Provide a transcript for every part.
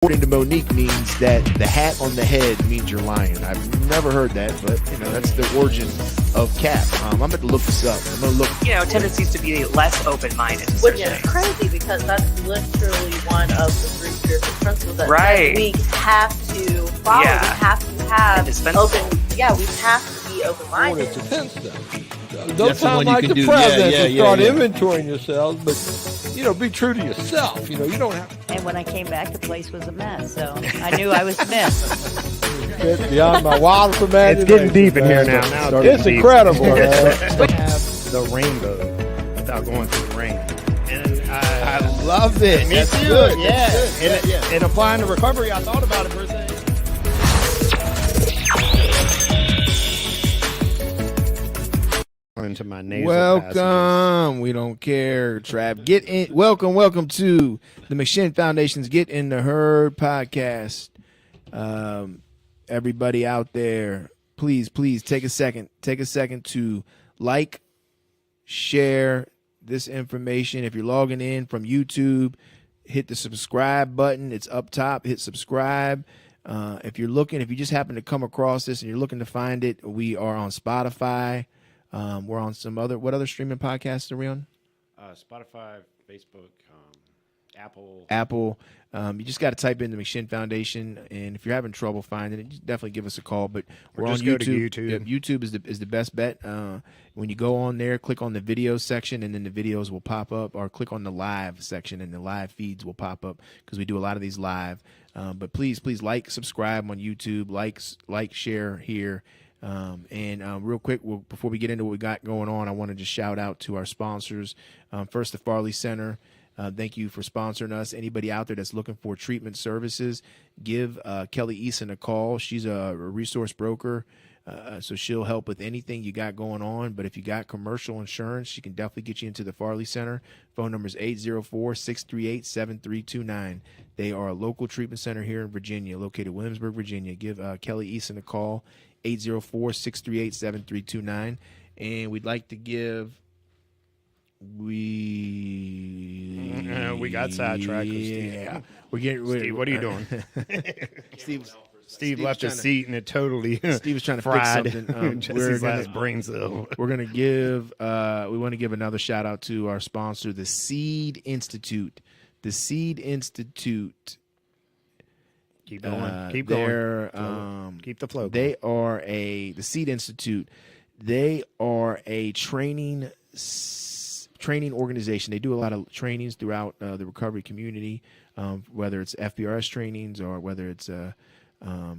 According to Monique, means that the hat on the head means you're lying. I've never heard that, but that's the origin of cap. I'm going to look this up. I'm going to look. Tendencies to be less open-minded. Which is crazy because that's literally one of the three spiritual principles that we have to follow. Yeah. We have to have open. Yeah, we have to be open-minded. Don't sound like the president to start inventorying yourselves, but be true to yourself. You don't have. And when I came back, the place was a mess. So I knew I was missed. It's beyond my wildest imagination. It's getting deep in here now. It's incredible. We have the rainbow without going through the rain. And I love it. Me too. Good. Yeah. And applying the recovery, I thought about it for a second. Into my nasal Welcome. passages. We don't care, Trav. Get in. Welcome to the McShin Foundation's Get in the Herd podcast. Everybody out there, please take a second to like, share this information. If you're logging in from YouTube, hit the subscribe button. It's up top. Hit subscribe. If you just happen to come across this and you're looking to find it, we are on Spotify. We're on what other streaming podcasts are we on? Spotify, Facebook, Apple. You just got to type in the McShin Foundation, and if you're having trouble finding it, definitely give us a call. But we're on YouTube. Go to YouTube. Yeah, YouTube is the best bet. When you go on there, click on the video section, and then the videos will pop up, or click on the live section, and the live feeds will pop up because we do a lot of these live. But please like, subscribe on YouTube, like, share here. Real quick, before we get into what we got going on, I want to just shout out to our sponsors. First, the Farley Center. Thank you for sponsoring us. Anybody out there that's looking for treatment services, give Kelly Eason a call. She's a resource broker, so she'll help with anything you got going on. But if you got commercial insurance, she can definitely get you into the Farley Center. Phone number is 804-638-7329. They are a local treatment center here in Virginia, located in Williamsburg, Virginia. Give Kelly Eason a call, 804-638-7329. And we'd like to give... We got sidetracked with Steve. Yeah. Steve, what are you doing? Steve left his seat and it totally Steve was trying to fried. fix something. Jesse's last brain cell. We're gonna give we want to give another shout out to our sponsor, the Seed Institute. The Seed Institute. Keep going. Keep going. Keep the flow. They are the Seed Institute. They are a training organization. They do a lot of trainings throughout the recovery community, whether it's FBRS trainings or whether it's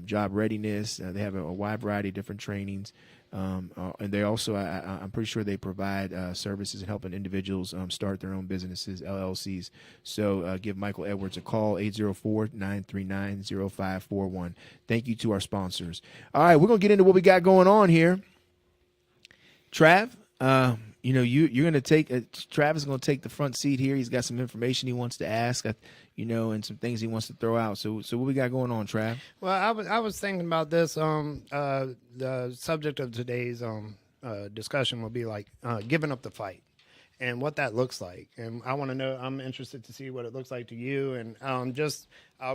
job readiness. They have a wide variety of different trainings. And they also, I'm pretty sure they provide services in helping individuals start their own businesses, LLCs. So give Michael Edwards a call, 804-939-0541. Thank you to our sponsors. All right, we're going to get into what we got going on here. Trav, you're going to take Travis is going to take the front seat here. He's got some information he wants to ask, and some things he wants to throw out. So what we got going on, Trav? Well, I was thinking about this. The subject of today's discussion will be like giving up the fight and what that looks like. And I want to know. I'm interested to see what it looks like to you. And I'll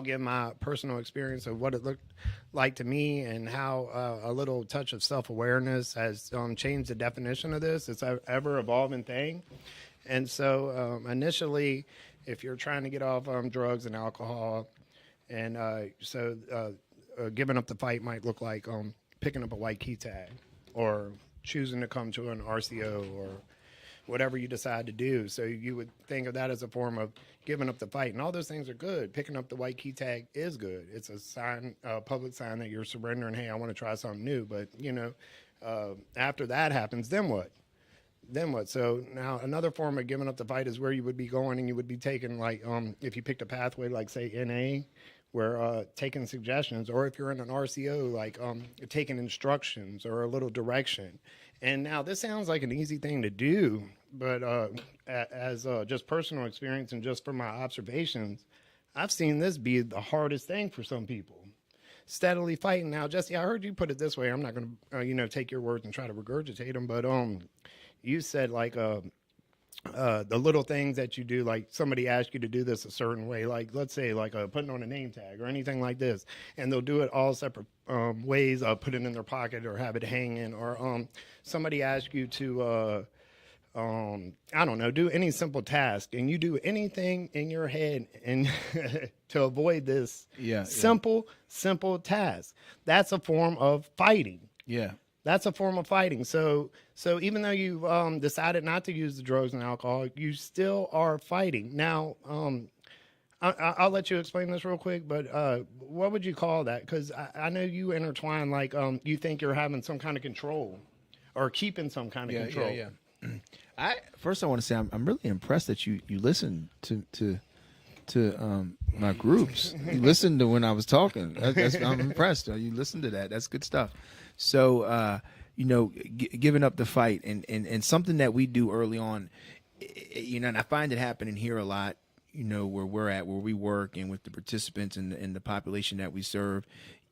give my personal experience of what it looked like to me and how a little touch of self-awareness has changed the definition of this. It's an ever-evolving thing. And so initially, if you're trying to get off drugs and alcohol, and giving up the fight might look like picking up a white key tag or choosing to come to an RCO or whatever you decide to do. So you would think of that as a form of giving up the fight. And all those things are good. Picking up the white key tag is good. It's a sign, a public sign that you're surrendering, hey, I want to try something new. But, after that happens, then what? So now another form of giving up the fight is where you would be going and you would be taking, like, if you picked a pathway like, say, NA, where taking suggestions, or if you're in an RCO, like taking instructions or a little direction. And now this sounds like an easy thing to do, but as just personal experience and just from my observations, I've seen this be the hardest thing for some people. Steadily fighting. Now, Jesse, I heard you put it this way. I'm not going to, take your words and try to regurgitate them, but you said like the little things that you do, like somebody asks you to do this a certain way, like let's say like putting on a name tag or anything like this, and they'll do it all separate ways, put it in their pocket or have it hanging, or somebody asks you to I don't know, do any simple task, and you do anything in your head and to avoid this simple task. That's a form of fighting. Yeah. That's a form of fighting. So even though you've decided not to use the drugs and alcohol, you still are fighting. Now, I'll let you explain this real quick, but what would you call that? Because I know you intertwine, like you think you're having some kind of control or keeping some kind of control. Yeah. First, I want to say I'm really impressed that you listened to my groups. You listened to when I was talking. I'm impressed. You listened to that. That's good stuff. So, giving up the fight and something that we do early on, and I find it happening here a lot, where we're at, where we work, and with the participants and the population that we serve,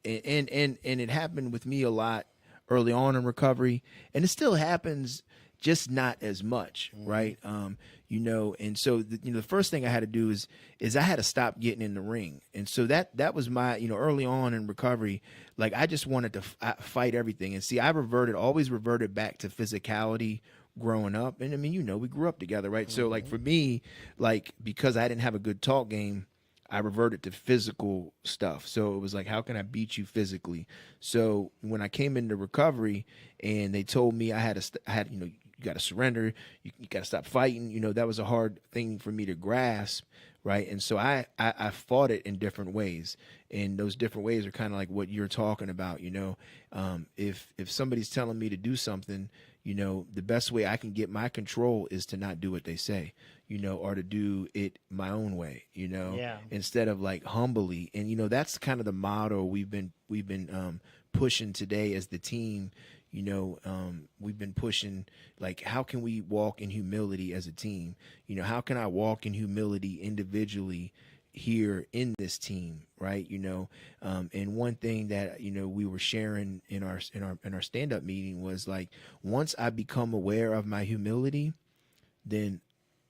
and it happened with me a lot early on in recovery, and it still happens, just not as much, right? And so the first thing I had to do is I had to stop getting in the ring, and so that was my early on in recovery, like I just wanted to fight everything, and see I always reverted back to physicality growing up, and I mean we grew up together, right? So like for me, like because I didn't have a good talk game, I reverted to physical stuff. So it was like, how can I beat you physically? So when I came into recovery and they told me I had you got to surrender, you got to stop fighting, that was a hard thing for me to grasp, right? And so I fought it in different ways, and those different ways are kind of like what you're talking about. If somebody's telling me to do something, the best way I can get my control is to not do what they say, or to do it my own way, instead of like humbly. And that's kind of the motto we've been pushing today as the team. We've been pushing, like, how can we walk in humility as a team? How can I walk in humility individually here in this team, right? And one thing that we were sharing in our stand-up meeting was like, once I become aware of my humility, then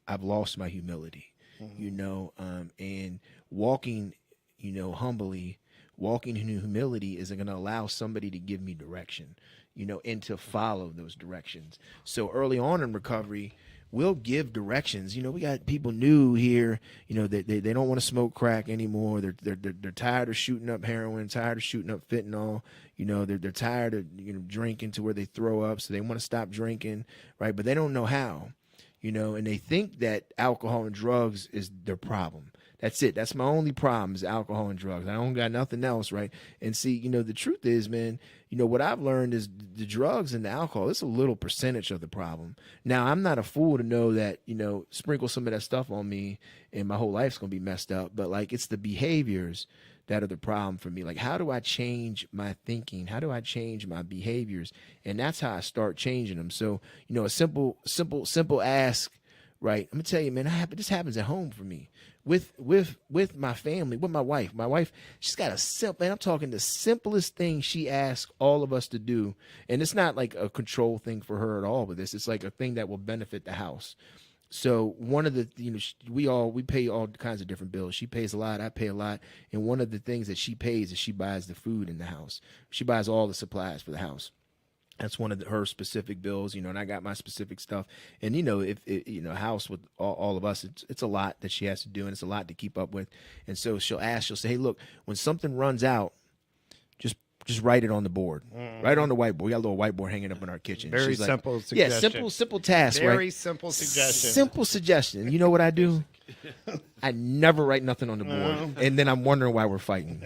I've lost my humility. And walking humbly, walking in humility isn't going to allow somebody to give me direction, and to follow those directions. So early on in recovery, we'll give directions. We got people new here, that they don't want to smoke crack anymore. They're tired of shooting up heroin, tired of shooting up fentanyl. They're tired of drinking to where they throw up, so they want to stop drinking, right? But they don't know how, and they think that alcohol and drugs is their problem. That's it. That's my only problem is alcohol and drugs. I don't got nothing else, right? And see, the truth is, man, what I've learned is the drugs and the alcohol, it's a little percentage of the problem. Now, I'm not a fool to know that, sprinkle some of that stuff on me and my whole life's going to be messed up. But, like, it's the behaviors that are the problem for me. Like, how do I change my thinking? How do I change my behaviors? And that's how I start changing them. So, a simple ask, right? I'm going to tell you, man, this happens at home for me. With my family, with my wife. My wife, she's got and I'm talking the simplest thing she asks all of us to do. And it's not like a control thing for her at all with this. It's like a thing that will benefit the house. So one of the, we pay all kinds of different bills. She pays a lot, I pay a lot. And one of the things that she pays is she buys the food in the house. She buys all the supplies for the house. That's one of her specific bills, and I got my specific stuff. And, if a house with all of us, it's a lot that she has to do, and it's a lot to keep up with. And so she'll say, hey, look, when something runs out, just write it on the board, right on the whiteboard. We got a little whiteboard hanging up in our kitchen. Very simple suggestion. Yeah, simple task, right? Very simple suggestion. Simple suggestion. You know what I do? I never write nothing on the board, and then I'm wondering why we're fighting.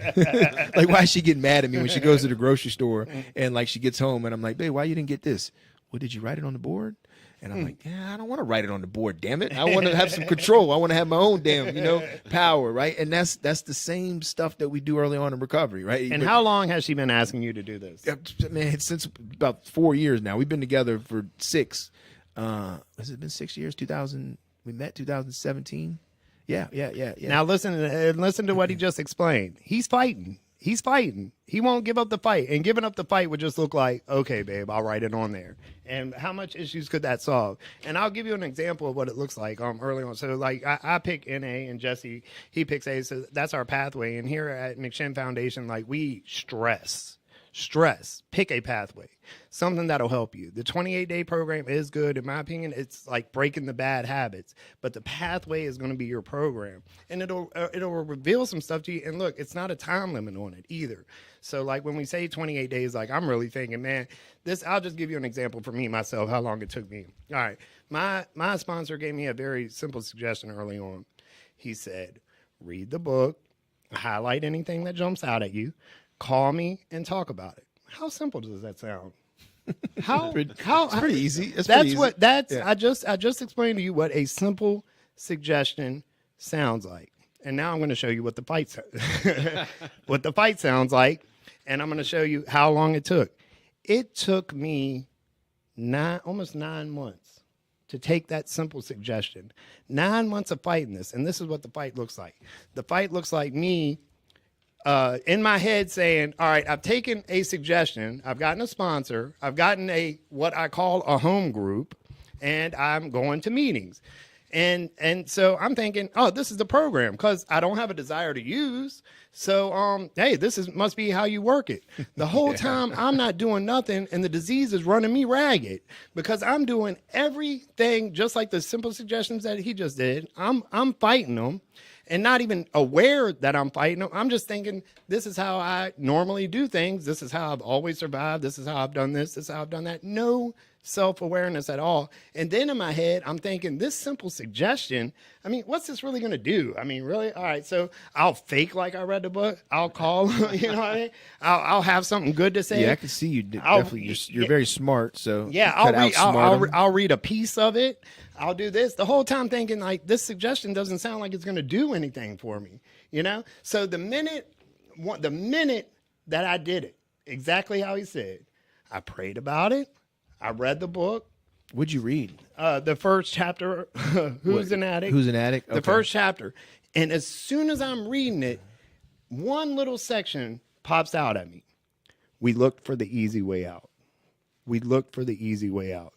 Like, why is she getting mad at me when she goes to the grocery store and like she gets home and I'm like, babe, why you didn't get this? Well, did you write it on the board? And I'm like, yeah, I don't want to write it on the board, damn it. I want to have some control. I want to have my own damn, power, right? And that's the same stuff that we do early on in recovery, right? And how long has she been asking you to do this? Man, since about 4 years now. We've been together for 6. Has it been 6 years? We met 2017. Yeah. Now listen to what he just explained. He's fighting. He's fighting. He won't give up the fight. And giving up the fight would just look like, okay, babe, I'll write it on there. And how much issues could that solve? And I'll give you an example of what it looks like early on. So, like, I pick NA and Jesse, he picks A. So that's our pathway. And here at McShin Foundation, like, we stress, pick a pathway, something that'll help you. The 28-day program is good. In my opinion, it's like breaking the bad habits, but the pathway is going to be your program, and it'll reveal some stuff to you. And look, it's not a time limit on it either. So like when we say 28 days, like I'm really thinking, man, I'll just give you an example for me, myself, how long it took me. All right. My sponsor gave me a very simple suggestion early on. He said, read the book, highlight anything that jumps out at you, call me and talk about it. How simple does that sound? It's pretty easy. I just explained to you what a simple suggestion sounds like. And now I'm going to show you what the fight sounds like, and I'm going to show you how long it took. It took me almost 9 months to take that simple suggestion. 9 months of fighting this, and this is what the fight looks like. The fight looks like me in my head saying, all right, I've taken a suggestion, I've gotten a sponsor, I've gotten what I call a home group, and I'm going to meetings. And so I'm thinking, oh, this is the program, because I don't have a desire to use. So, hey, must be how you work it. The whole time I'm not doing nothing, and the disease is running me ragged because I'm doing everything just like the simple suggestions that he just did. I'm fighting them. And not even aware that I'm fighting them. I'm just thinking, this is how I normally do things. This is how I've always survived. This is how I've done this. This is how I've done that. No self-awareness at all. And then in my head, I'm thinking, this simple suggestion, I mean, what's this really going to do? I mean, really? All right, so I'll fake like I read the book. I'll call, you know what I mean? I'll have something good to say. Yeah, I can see you definitely. You're very smart, so yeah, I'll read a piece of it. I'll do this the whole time thinking like this suggestion doesn't sound like it's going to do anything for me, you know? So the minute that I did it, exactly how he said, I prayed about it. I read the book. What'd you read? The first chapter, Who's an Addict? Who's an Addict? Okay. The first chapter. And as soon as I'm reading it, one little section pops out at me. We looked for the easy way out. We looked for the easy way out.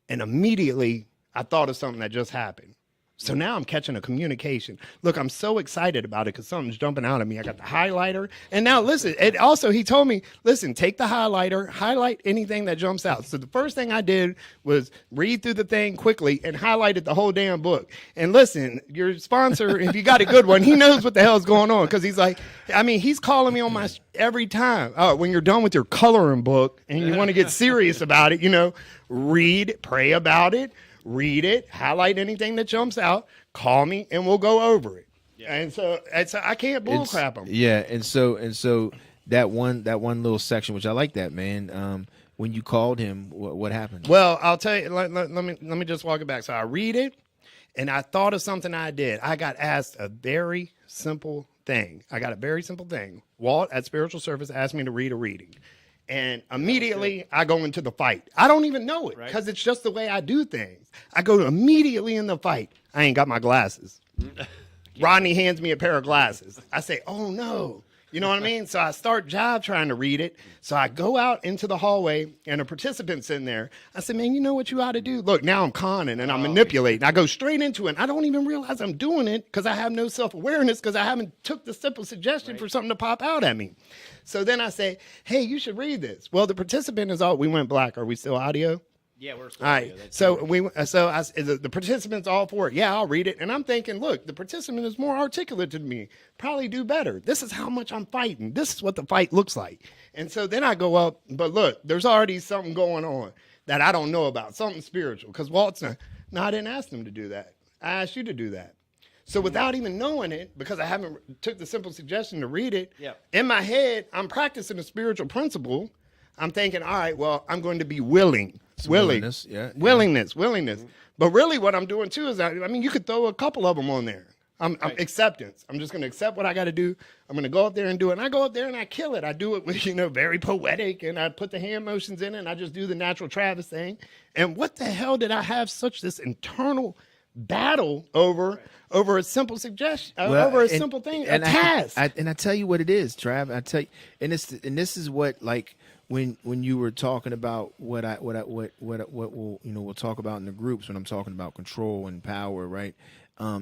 And immediately I thought of something that just happened. So now I'm catching a communication. Look, I'm so excited about it because something's jumping out at me. I got the highlighter. And now listen, he told me, listen, take the highlighter, highlight anything that jumps out. So the first thing I did was read through the thing quickly and highlighted the whole damn book. And listen, your sponsor, if you got a good one, he knows what the hell's going on because he's like, I mean, he's calling me on my every time. When you're done with your coloring book and you want to get serious about it, you know, read, pray about it. Read it, highlight anything that jumps out, call me, and we'll go over it. Yeah. And so I can't bullcrap them. Yeah, and so that one little section, which I like that, man. When you called him, what happened? Well, I'll tell you. Let me just walk it back. So I read it, and I thought of something I did. I got asked a very simple thing. Walt at Spiritual Service asked me to read a reading. And immediately I go into the fight. I don't even know it because it's just the way I do things. I go immediately in the fight. I ain't got my glasses. Rodney hands me a pair of glasses. I say, oh no. You know what I mean? So I start trying to read it. So I go out into the hallway and a participant's in there. I said, man, you know what you ought to do? Look, now I'm conning and I'm manipulating. I go straight into it. I don't even realize I'm doing it because I have no self-awareness because I haven't took the simple suggestion for something to pop out at me. So then I say, hey, you should read this. Well, the participant is we went black. Are we still audio? Yeah, we're still all right. So the participant's all for it. Yeah, I'll read it. And I'm thinking, look, the participant is more articulate than me. Probably do better. This is how much I'm fighting. This is what the fight looks like. And so then I go up, but look, there's already something going on that I don't know about, something spiritual. Because Walt's I didn't ask him to do that. I asked you to do that. So without even knowing it, because I haven't took the simple suggestion to read it, in my head, I'm practicing a spiritual principle. I'm thinking, all right, well, I'm going to be willing. Willingness. Mm-hmm. But really what I'm doing too is, I mean, you could throw a couple of them on there. I'm acceptance. I'm just going to accept what I got to do. I'm going to go up there and do it. And I go up there and I kill it. I do it with, very poetic, and I put the hand motions in it, and I just do the natural Travis thing. And what the hell did I have such this internal battle over a simple suggestion, over a simple thing, a task. I tell you what it is, Trav. I tell you, and this is what, like, when you were talking about what we'll talk about in the groups when I'm talking about control and power, right?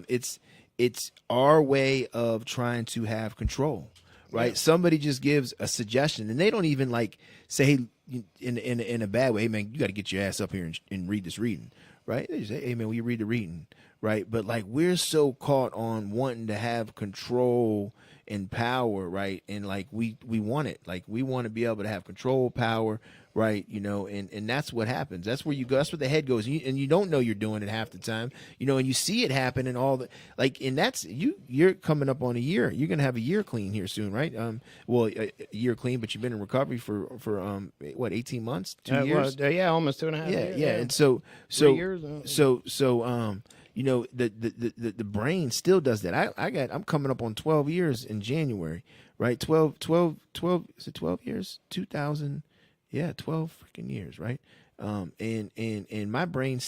It's our way of trying to have control, right? Yeah. Somebody just gives a suggestion, and they don't even like say in a bad way, hey man, you got to get your ass up here and read this reading, right? They just say, hey man, will you read the reading, right? But like, we're so caught on wanting to have control and power, right? And like we want it, like we want to be able to have control, power, right? You know, and that's what happens. That's where you go. That's where the head goes, and you don't know you're doing it half the time, you know, and you see it happen and all the like. And that's you're coming up on a year. You're gonna have a year clean here soon, right? Well, a year clean, but you've been in recovery for what, 18 months, 2 years? Well, yeah, almost 2.5 years. Yeah. And so 3 years. You know, the brain still does that. I'm coming up on 12 years in January, right? 12 is it 12 years? 2000, yeah, 12 freaking years, right? And my brain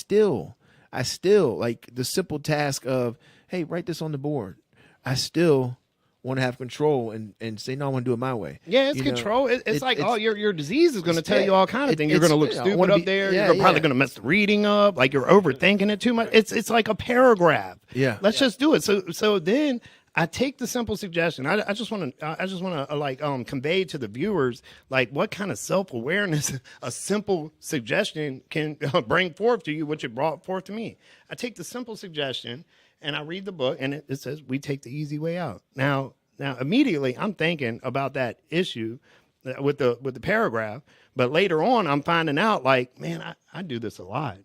I still like the simple task of, hey, write this on the board. I still want to have control and say, no, I want to do it my way. Yeah, it's control. It's like, your disease is going to tell you all kind of things. You're going to look stupid up there. You're probably going to mess the reading up. Like, you're overthinking it too much. It's like a paragraph. Yeah. Let's just do it. So then I take the simple suggestion. I just want to convey to the viewers, like, what kind of self-awareness a simple suggestion can bring forth to you, which it brought forth to me. I take the simple suggestion and I read the book, and it says, we take the easy way out. Now immediately I'm thinking about that issue with the paragraph, but later on I'm finding out, like, man, I do this a lot.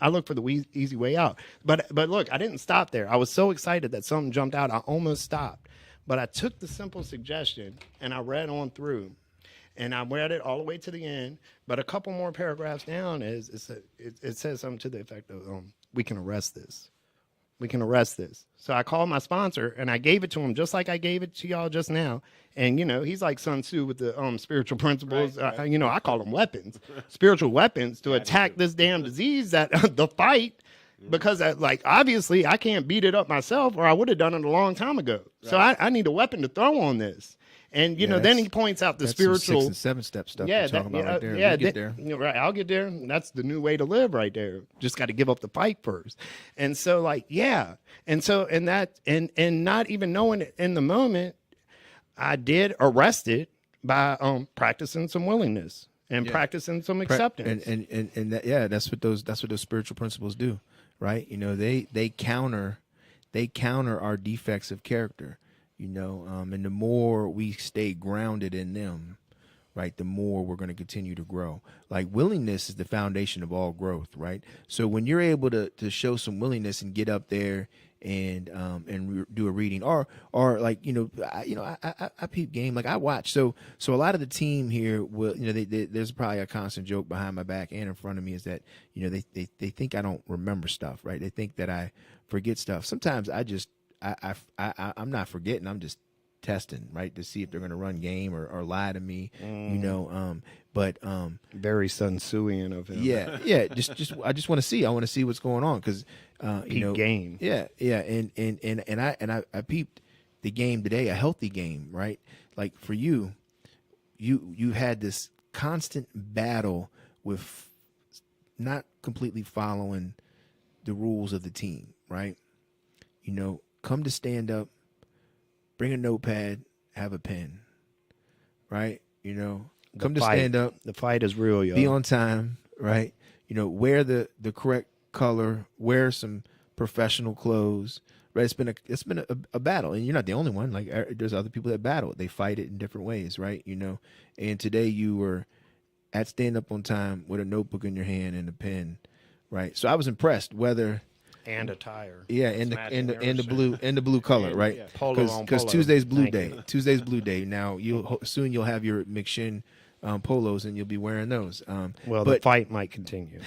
I look for the easy way out. But look, I didn't stop there. I was so excited that something jumped out, I almost stopped. But I took the simple suggestion and I read on through, and I read it all the way to the end. But a couple more paragraphs down it says something to the effect of, we can arrest this. We can arrest this. So I called my sponsor and I gave it to him just like I gave it to y'all just now. And, you know, he's like Sun Tzu with the spiritual principles. Right. I call them weapons, spiritual weapons to attack this damn disease, that the fight, because obviously I can't beat it up myself, or I would have done it a long time ago. Right. So I need a weapon to throw on this. And, you know, then he points out the spiritual 6 and 7 step stuff you're talking about right there. Yeah, get there. Right, I'll get there. That's the new way to live right there. Just got to give up the fight first. And so, like, yeah. And so, and not even knowing it in the moment, I did arrest it by practicing some willingness and practicing some acceptance. And that, that's what those spiritual principles do, right? You know, they counter our defects of character. You know, and the more we stay grounded in them, right, the more we're going to continue to grow. Like, willingness is the foundation of all growth, right? So when you're able to show some willingness and get up there and do a reading, or like, I peep game, like I watch. So a lot of the team here will, you know, there's probably a constant joke behind my back and in front of me is that, you know, they think I don't remember stuff, right? They think that I forget stuff. Sometimes I'm not forgetting. I'm just testing, right, to see if they're going to run game or lie to me, you know. But very Sun Tzuian of him. Yeah. I just want to see. I want to see what's going on because you know, game. Yeah. And I peeped the game today, a healthy game, right? Like for you had this constant battle with not completely following the rules of the team, right? You know, come to stand up, bring a notepad, have a pen, right? You know, come to stand up. The fight is real, yo. Be on time, right? You know, wear the correct color, wear some professional clothes, right? It's been a battle, and you're not the only one. Like, there's other people that battle. They fight it in different ways, right? You know, and today you were at stand up on time with a notebook in your hand and a pen, right? So I was impressed. And a tire. Yeah, and the blue color, right? Yeah. Polo because Tuesday's blue day. Tuesday's blue day. Now soon you'll have your McShin polos and you'll be wearing those. But the fight might continue.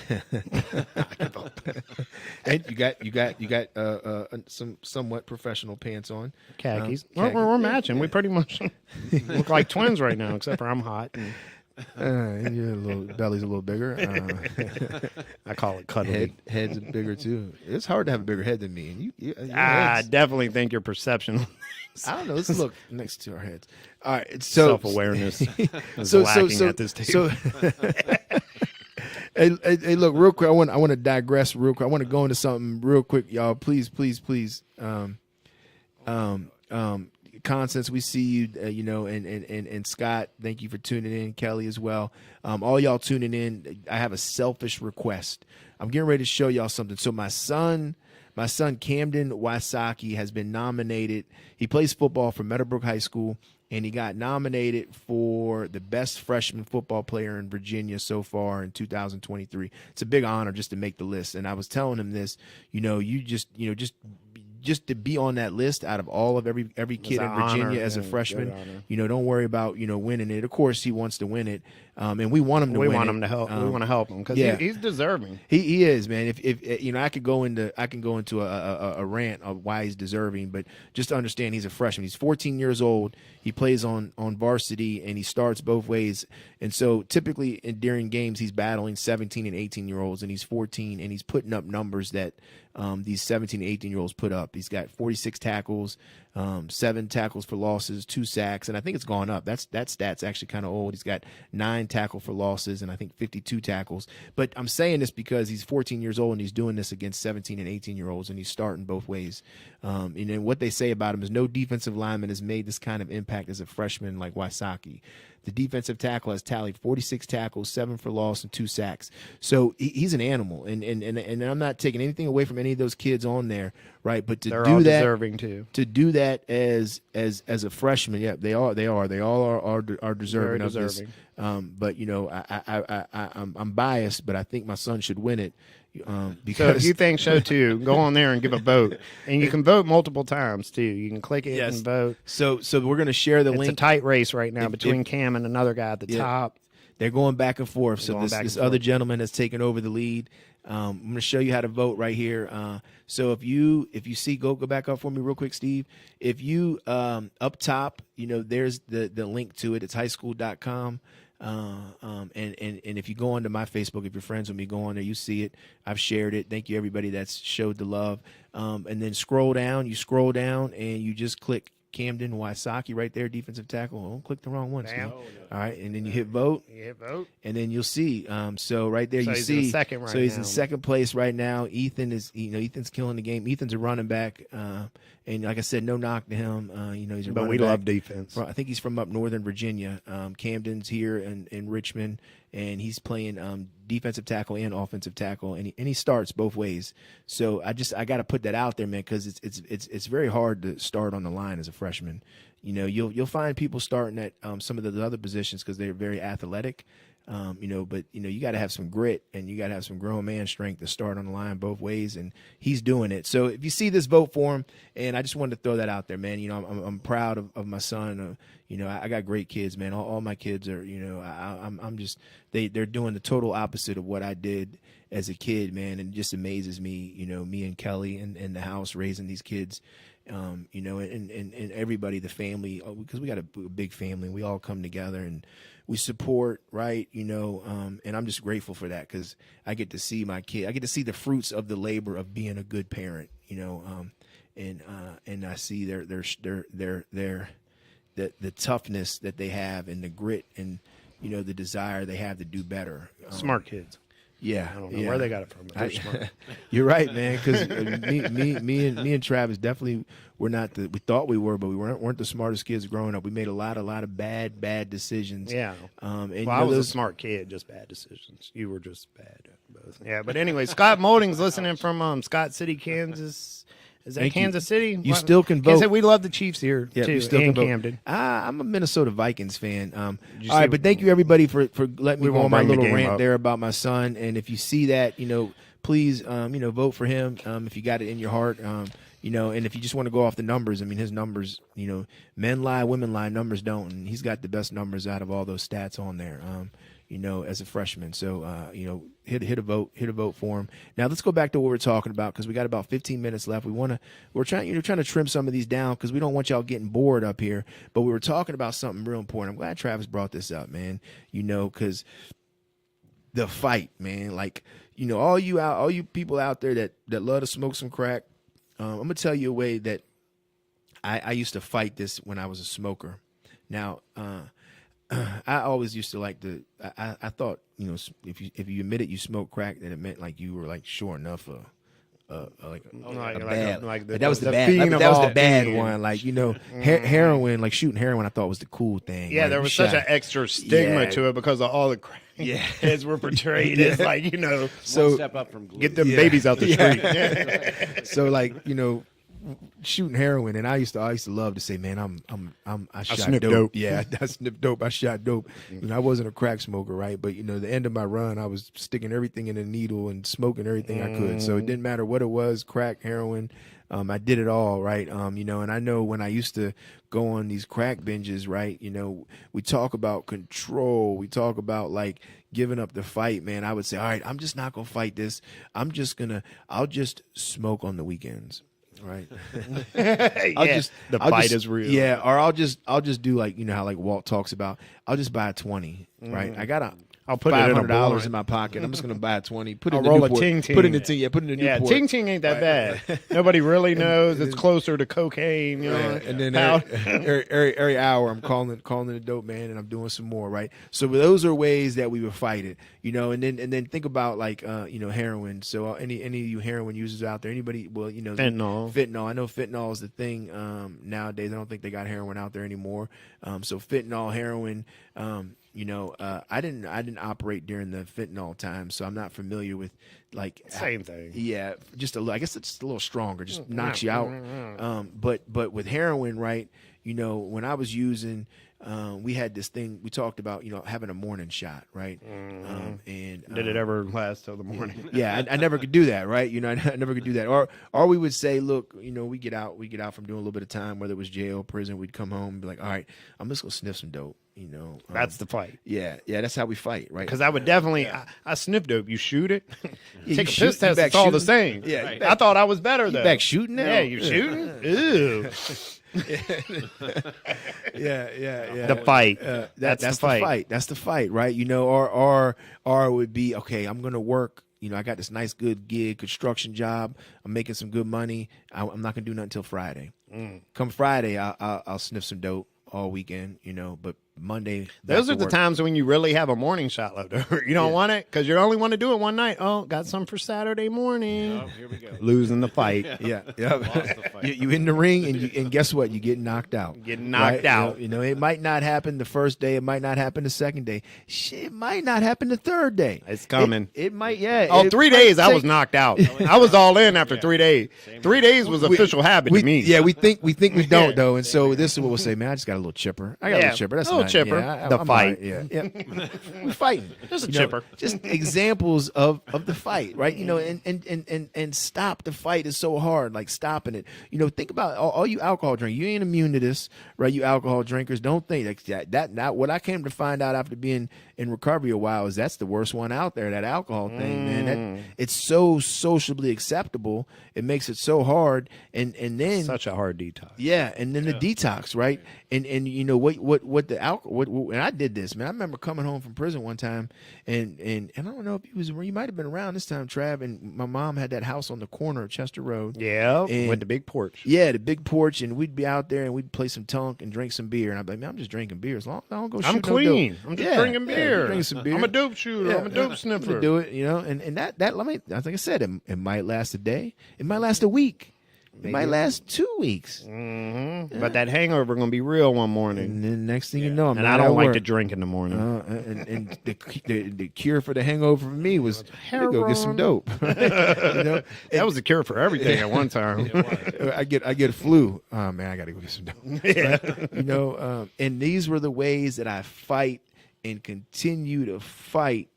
And you got some somewhat professional pants on. Khakis. We're matching. We pretty much look like twins right now, except for I'm hot. Your little belly's a little bigger. I call it cuddly. Head's bigger too. It's hard to have a bigger head than me. And I definitely think your perception. I don't know. Let's look next to our heads. All right. So self-awareness is lacking at this table. Hey, look, real quick. I want to digress real quick. I want to go into something real quick, y'all. Please. Constance, we see you, and Scott, thank you for tuning in. Kelly as well. All y'all tuning in. I have a selfish request. I'm getting ready to show y'all something. So my son Camden Wysocki has been nominated. He plays football for Meadowbrook High School, and he got nominated for the best freshman football player in Virginia so far in 2023. It's a big honor just to make the list. And I was telling him this, just to be on that list out of all of every kid in Virginia as a freshman, don't worry about, winning it. Of course, he wants to win it. And we want him to win it. We want him to help. We want to help him because he's deserving. He is, man. If I can go into a rant of why he's deserving, but just to understand he's a freshman. He's 14 years old. He plays on varsity and he starts both ways. And so typically during games, he's battling 17 and 18-year-olds, and he's 14, and he's putting up numbers that these 17 and 18-year-olds put up. He's got 46 tackles, 7 tackles for losses, 2 sacks, and I think it's gone up. That stat's actually kind of old. He's got 9 tackle for losses and I think 52 tackles. But I'm saying this because he's 14 years old and he's doing this against 17 and 18-year-olds, and he's starting both ways. And then what they say about him is no defensive lineman has made this kind of impact as a freshman like Wysocki. The defensive tackle has tallied 46 tackles, 7 for loss, and 2 sacks. So he's an animal, and I'm not taking anything away from any of those kids on there, right? But they're all deserving too. To do that as a freshman, yeah, they all are deserving of this. But I'm biased, but I think my son should win it. Because so if you think so too, go on there and give a vote, and you can vote multiple times too. You can click it and vote. So we're going to share the link. It's a tight race right now between Cam and another guy at the top. They're going back and forth. So this other gentleman has taken over the lead. I'm going to show you how to vote right here. So if you see, go back up for me real quick, Steve. If you up top, there's the link to it. It's highschool.com. And if you go onto my Facebook, if you're friends with me, go on there, you see it. I've shared it. Thank you everybody that's showed the love. And then scroll down, and you just click Camden Wysocki right there, defensive tackle. Don't click the wrong one. All right, and then you hit vote. And then you'll see. So right there, he's in second right now. So he's in second place right now. Ethan is, Ethan's killing the game. Ethan's a running back, and like I said, no knock to him. He's a but running we back. love defense. I think he's from up Northern Virginia. Camden's here in Richmond, and he's playing defensive tackle and offensive tackle, and he starts both ways. So I got to put that out there, man, because it's very hard to start on the line as a freshman. You'll find people starting at some of the other positions because they're very athletic. But you got to have some grit and you got to have some grown man strength to start on the line both ways, and he's doing it. So if you see this, vote for him. And I just wanted to throw that out there, man. I'm proud of my son. I got great kids, man. All my kids are, I'm just they're doing the total opposite of what I did as a kid, man. And it just amazes me, me and Kelly and the house raising these kids. And everybody, the family, because we got a big family. We all come together and we support, right? And I'm just grateful for that because I get to see my kid. I get to see the fruits of the labor of being a good parent, and I see the toughness that they have and the grit and the desire they have to do better. Smart kids. Yeah, I don't know where they got it from. They're smart. You're right, man. Because me and Travis definitely were not we thought we were, but we weren't the smartest kids growing up. We made a lot of bad decisions. Yeah. And I was a smart kid, just bad decisions. You were just bad at both. Yeah, but anyway, Scott Molding's listening from Scott City, Kansas. Is that Kansas City? You still can vote. We love the Chiefs here too, and Camden. I'm a Minnesota Vikings fan. All right, but thank you everybody for letting me go on my little rant there about my son. And if you see that, please, vote for him if you got it in your heart. And if you just want to go off the numbers, his numbers, men lie, women lie, numbers don't. And he's got the best numbers out of all those stats on there. as a freshman. So, hit a vote for him. Now let's go back to what we're talking about, because we got about 15 minutes left. We're trying to trim some of these down because we don't want y'all getting bored up here. But we were talking about something real important. I'm glad Travis brought this up, man. Because the fight, man, like, all you people out there that love to smoke some crack. I'm gonna tell you a way that I used to fight this when I was a smoker. Now, I always used to like to. I thought, if you admitted you smoked crack, then it meant like you were like sure enough that was the bad one. Like, heroin, like shooting heroin, I thought was the cool thing. Yeah, like, there was such an extra stigma to it because of all the crack heads were portrayed as like, So one step up from glue. Get them babies out the street. So like, shooting heroin, and I used to love to say, man, I shot dope. Yeah, I sniffed dope. I shot dope. I wasn't a crack smoker, right? But the end of my run, I was sticking everything in a needle and smoking everything I could. So it didn't matter what it was, crack, heroin. I did it all, right? And I know when I used to go on these crack binges, right? We talk about control. We talk about like giving up the fight, man. I would say, all right, I'm just not gonna fight this. I'll just smoke on the weekends. Right. The fight is real. Yeah. Or I'll just do like, how like Walt talks about, I'll just buy a 20, right? I'll put $500 in my pocket. I'm just going to buy a 20. Put it in the roll Newport. a ting ting. Put it in the ting. Yeah, put it in the Newport. Ting ting ain't that bad. Nobody really knows. It's closer to cocaine, And then every hour I'm calling the dope man, and I'm doing some more, right? So those are ways that we would fight it, and then think about like heroin. So any of you heroin users out there, anybody, fentanyl. I know fentanyl is the thing nowadays. I don't think they got heroin out there anymore. So fentanyl, heroin. I didn't operate during the fentanyl time, so I'm not familiar with like same thing. Yeah, I guess it's just a little stronger, just knocks you out. But with heroin, right? When I was using, we had this thing we talked about, having a morning shot, right? And did it ever last till the morning? Yeah, I never could do that, right? I never could do that. Or we would say, look, we get out from doing a little bit of time, whether it was jail, prison. We'd come home and be like, all right, I'm just gonna sniff some dope. That's the fight. Yeah, that's how we fight, right? Because I would definitely, I sniff dope. You shoot it, take a shoot, piss test. It's all the same. Yeah, I thought I was better though. You back shooting now? Yeah, you shooting? Ew. Yeah. The fight. That's the fight. That's the fight, right? Or it would be, okay, I'm gonna work. I got this nice, good gig, construction job. I'm making some good money. I'm not gonna do nothing until Friday. Come Friday, I'll sniff some dope all weekend. But Monday. Those are the times when you really have a morning shot left over. You don't want it because you only want to do it one night. Oh, got some for Saturday morning. Oh, here we go. Losing the fight. Yeah. You in the ring, and guess what? You get knocked out. Getting knocked out. It might not happen the first day. It might not happen the second day. It might not happen the third day. It's coming. It might. Yeah. Oh, 3 days. I was knocked out. I was all in after 3 days. 3 days was official habit to me. Yeah, we think we don't though, and so this is what we'll say. Man, I just got a little chipper. I got a little chipper. That's a little not, chipper. Yeah, The fight. Yeah. We're fighting. Just a chipper. Just examples of the fight, right? And stop the fight is so hard. Like stopping it. Think about all you alcohol drinkers. You ain't immune to this, right? You alcohol drinkers. Don't think that what I came to find out after being in recovery a while is that's the worst one out there. That alcohol thing, man. It's so socially acceptable. It makes it so hard, and then such a hard detox. Yeah, and then the detox, right? And what the alcohol. And I did this, man. I remember coming home from prison one time, and I don't know if you might have been around this time, Trav. And my mom had that house on the corner of Chester Road. Yeah, with the big porch. Yeah, the big porch, and we'd be out there and we'd play some tunk and drink some beer. And I'd be like, man, I'm just drinking beer. As long as I don't go shoot I'm clean. No dope. I'm just drinking beer. Drinking some beer. I'm a dope shooter. I'm a dope sniffer. Do it, and that like I said, it might last a day. It might last a week. It might last 2 weeks. Mm-hmm. But that hangover going to be real one morning. And then next thing you know, and I don't like to drink in the morning. And the cure for the hangover for me was go get some dope. That was the cure for everything at one time. I get a flu. Oh man, I got to go get some dope. Yeah. And these were the ways that I fight and continue to fight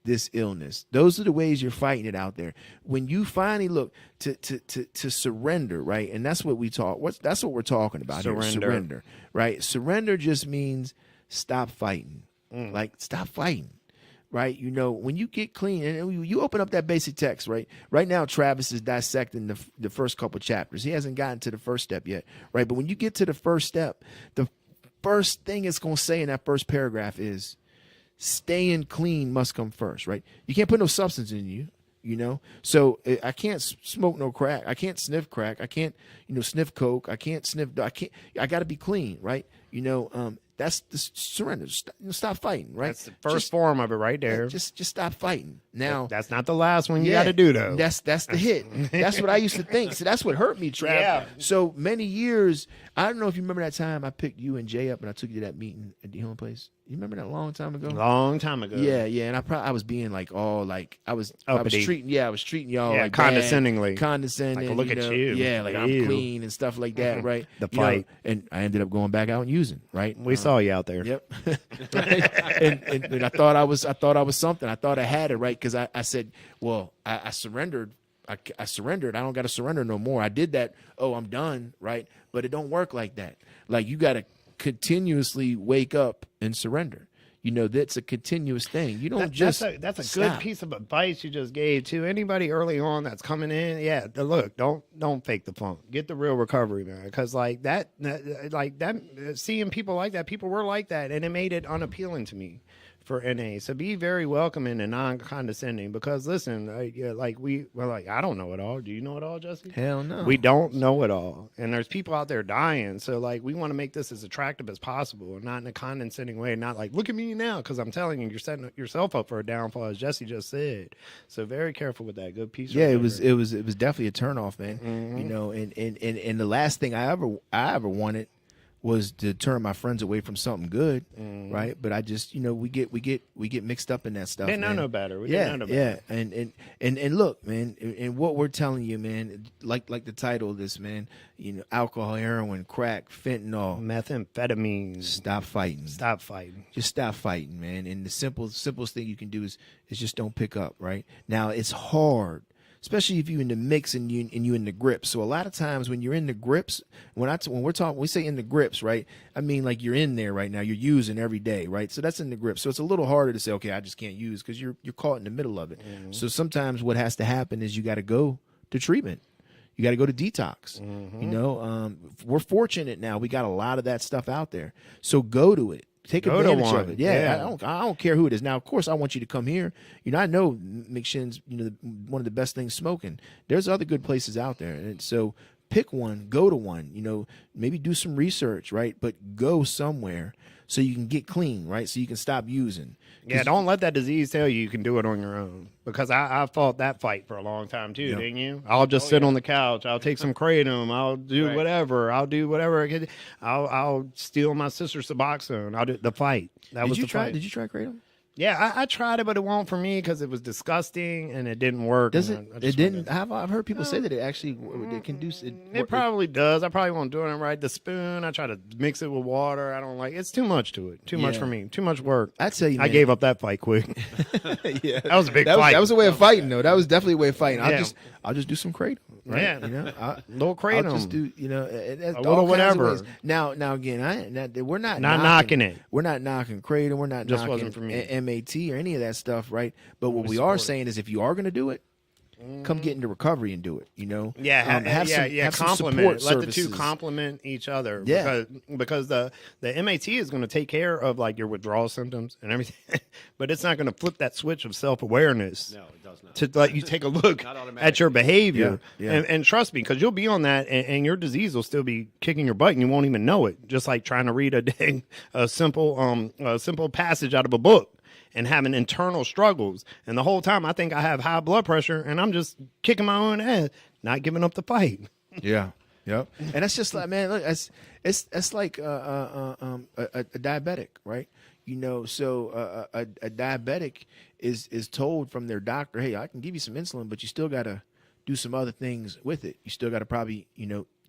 this illness. Those are the ways you're fighting it out there. When you finally look to surrender, right? And that's what we talk. That's what we're talking about. Surrender, right? Surrender just means stop fighting. Like stop fighting. right? You know, when you get clean and you open up that basic text, right? Right now, Travis is dissecting the first couple chapters. He hasn't gotten to the first step yet, right? But when you get to the first step, the first thing it's going to say in that first paragraph is staying clean must come first, right? You can't put no substance in you. You know, so I can't smoke no crack. I can't sniff crack. I can't, sniff coke. I can't sniff. I got to be clean, right? That's the surrender. Stop fighting, right? That's the first form of it, right there. Just stop fighting. Now that's not the last one you got to do, though. That's the hit. That's what I used to think. So that's what hurt me, Trav. Yeah. So many years. I don't know if you remember that time I picked you and Jay up and I took you to that meeting at the healing place. You remember that long time ago? Long time ago. Yeah, and I was being like all like I was treating y'all like condescendingly, condescending. Like, look at you. Yeah, like I'm clean and stuff like that, right? The fight, and I ended up going back out and using, right? We saw you out there. Yep. Right? and I thought I was something. I thought I had it, right? Because I said, well, I surrendered. I surrendered. I don't got to surrender no more. I did that. Oh, I'm done, right? But it don't work like that. Like you got to continuously wake up and surrender. That's a continuous thing. You don't that's a stop. good piece of advice you just gave to anybody early on that's coming in. Yeah, look, don't fake the funk. Get the real recovery, man. Because like that, seeing people like that, people were like that, and it made it unappealing to me for NA. So be very welcoming and non-condescending. Because listen, I don't know it all. Do you know it all, Jesse? Hell no. We don't know it all, and there's people out there dying. So like, we want to make this as attractive as possible, and not in a condescending way. Not like, look at me now, because I'm telling you, you're setting yourself up for a downfall, as Jesse just said. So very careful with that. Good piece. Yeah, it was definitely a turnoff, man. Mm-hmm. And the last thing I ever wanted was to turn my friends away from something good, right? But I just, we get mixed up in that stuff. Didn't know no better. Yeah. And look, man, and what we're telling you, man, like the title of this, man, alcohol, heroin, crack, fentanyl, methamphetamines. Stop fighting. Stop fighting. Just stop fighting, man. And the simplest thing you can do is just don't pick up, right? Now it's hard. Especially if you're in the mix and you in the grips. So a lot of times when you're in the grips, when we say in the grips, right? I mean like you're in there right now. You're using every day, right? So that's in the grips. So it's a little harder to say, okay, I just can't use, because you're caught in the middle of it. Mm-hmm. So sometimes what has to happen is you got to go to treatment. You got to go to detox. Mm-hmm. We're fortunate now. We got a lot of that stuff out there. So go to it. Take advantage of it. Yeah. I don't care who it is. Now, of course, I want you to come here. I know McShin's, one of the best things smoking. There's other good places out there. And so pick one, go to one, maybe do some research, right? But go somewhere so you can get clean, right? So you can stop using. Yeah, don't let that disease tell you can do it on your own. Because I fought that fight for a long time too, didn't you? I'll just sit on the couch. I'll take some kratom. I'll do whatever. I'll do whatever I can. I'll steal my sister's Suboxone. I'll do the fight. Did you try kratom? Yeah, I tried it, but it wasn't for me because it was disgusting and it didn't work. Does it? It didn't. I've heard people say that it actually it can do. It probably does. I probably won't do it right. The spoon, I try to mix it with water. I don't like. It's too much to it. Too much for me. Too much work. I tell you, man, I gave up that fight quick. Yeah, that was a big fight. That was a way of fighting, though. That was definitely a way of fighting. I'll just do some kratom. Right? Yeah, little kratom. I'll just do, a little whatever. Now again, we're not knocking it. We're not knocking kratom. We're not just knocking wasn't for me. MAT or any of that stuff, right? But what we are saying is, if you are going to do it, come get into recovery and do it. Have complement. Let the two complement each other. Yeah, because the MAT is going to take care of like your withdrawal symptoms and everything, but it's not going to flip that switch of self-awareness. No, it does not. To let you take a look at your behavior. Yeah. And trust me, because you'll be on that, and your disease will still be kicking your butt, and you won't even know it. Just like trying to read a simple passage out of a book. And having internal struggles. And the whole time I think I have high blood pressure and I'm just kicking my own ass, not giving up the fight. Yeah. Yep. And that's just like, man, look, it's like a diabetic, right? So a diabetic is told from their doctor, hey, I can give you some insulin, but you still got to do some other things with it. You still got to probably,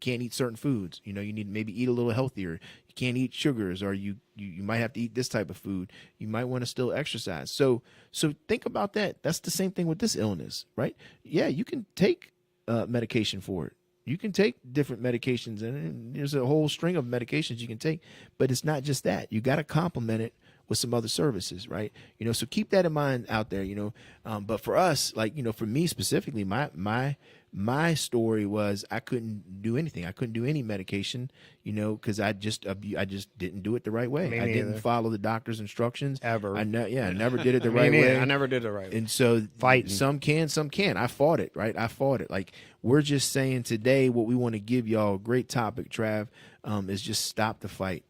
can't eat certain foods. You need to maybe eat a little healthier. You can't eat sugars, or you might have to eat this type of food. You might want to still exercise. So think about that. That's the same thing with this illness, right? Yeah, you can take medication for it. You can take different medications, and there's a whole string of medications you can take, but it's not just that. You got to complement it with some other services, right? So keep that in mind out there, but for us, like, for me specifically, my story was I couldn't do anything. I couldn't do any medication, because I just didn't do it the right way. I didn't follow the doctor's instructions ever. I never did it the right way. I never did it right. And so some can, some can't. I fought it, right? I fought it. Like, we're just saying today, what we want to give y'all, a great topic, Trav, is just stop the fight.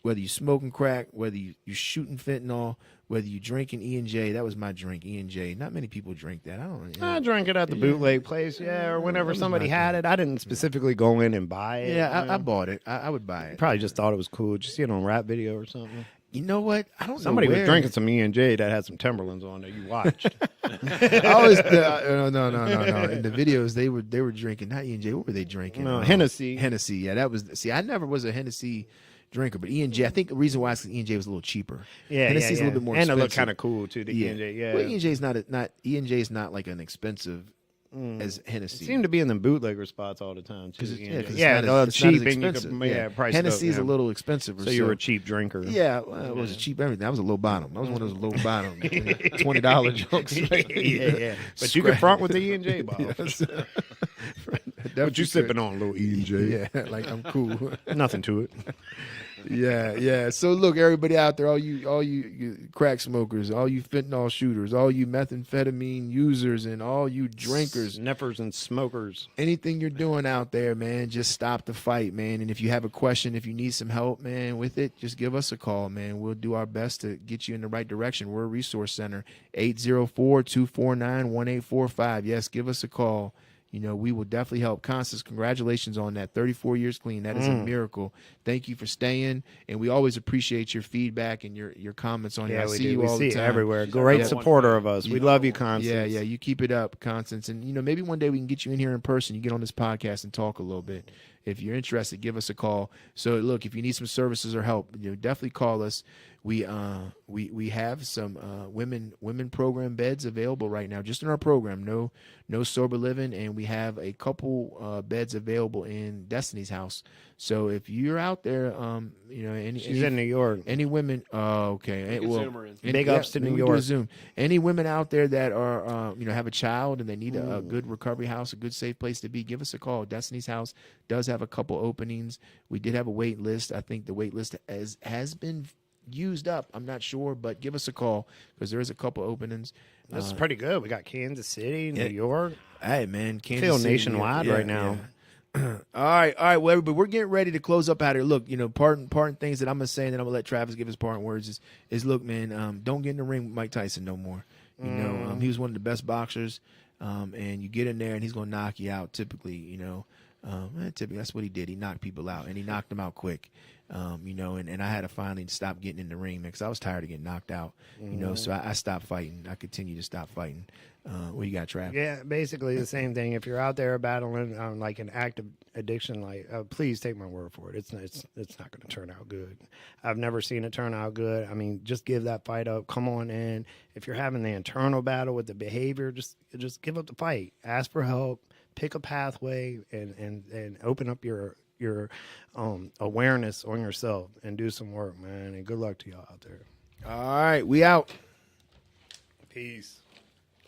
Whether you smoking crack, whether you shooting fentanyl, whether you drinking E&J, that was my drink, E&J. Not many people drink that. I drank it at the bootleg place, or whenever somebody had it. I didn't specifically go in and buy it. Yeah, I bought it. I would buy it. Probably just thought it was cool. Did you see it on rap video or something? You know what? I don't know. Somebody was drinking some E&J that had some Timberlands on there. You watched. No. In the videos, they were drinking, not E&J. What were they drinking? No, Hennessy. Hennessy, yeah. That was, see, I never was a Hennessy drinker, but E&J, I think the reason why is E&J was a little cheaper. Yeah, Hennessy's a little bit more expensive. And it looked kind of cool too, the E&J. Yeah. Well, E&J is not like an expensive as Hennessy. It seemed to be in the bootlegger spots all the time too. It's cheap, not as and expensive. you could, price Hennessy's it up, a little expensive. So you were a cheap drinker. Yeah, well, it was a cheap everything. I was a low bottom. I was one of those low bottom $20 jokes. Yeah. But you could front with the E&J bottles. What you sipping on, little E&J? Yeah, like I'm cool. Nothing to it. Yeah. So look, everybody out there, all you crack smokers, all you fentanyl shooters, all you methamphetamine users, and all you drinkers, sniffers and smokers. Anything you're doing out there, man, just stop the fight, man. And if you have a question, if you need some help, man, with it, just give us a call, man. We'll do our best to get you in the right direction. We're a resource center, 804-249-1845. Yes, give us a call. We will definitely help. Constance, congratulations on that. 34 years clean. That is a miracle. Thank you for staying. And we always appreciate your feedback and your comments on here. I see you all the time. Everywhere. Great supporter of us. We love you, Constance. Yeah. You keep it up, Constance. And, maybe one day we can get you in here in person. You get on this podcast and talk a little bit. If you're interested, give us a call. So, look, if you need some services or help, definitely call us. We have some women program beds available right now, just in our program. No sober living, and we have a couple beds available in Destiny's house. So if you're out there, she's in New York. Any women? Okay. Big ups to New York. Zoom. Any women out there that are have a child and they need a good recovery house, a good safe place to be, give us a call. Destiny's house does have a couple openings. We did have a wait list. I think the wait list has been used up. I'm not sure, but give us a call because there is a couple openings. That's pretty good. We got Kansas City, New York. Hey, man, Kansas Feel City, nationwide right now. Yeah. All right. Well, everybody, we're getting ready to close up out here. Look, parting things that I'm gonna say, and then I'm gonna let Travis give his parting words. Is look, man, don't get in the ring with Mike Tyson no more. He was one of the best boxers, and you get in there and he's gonna knock you out. Typically, typically that's what he did. He knocked people out, and he knocked them out quick. And I had to finally stop getting in the ring, man, because I was tired of getting knocked out. So I stopped fighting. I continue to stop fighting. What you got, Trav? Yeah, basically the same thing. If you're out there battling like an active addiction, please take my word for it. It's not going to turn out good. I've never seen it turn out good. I mean, just give that fight up. Come on in. If you're having the internal battle with the behavior, just give up the fight. Ask for help. Pick a pathway and open up your awareness on yourself and do some work, man. And good luck to y'all out there. All right, we out. Peace.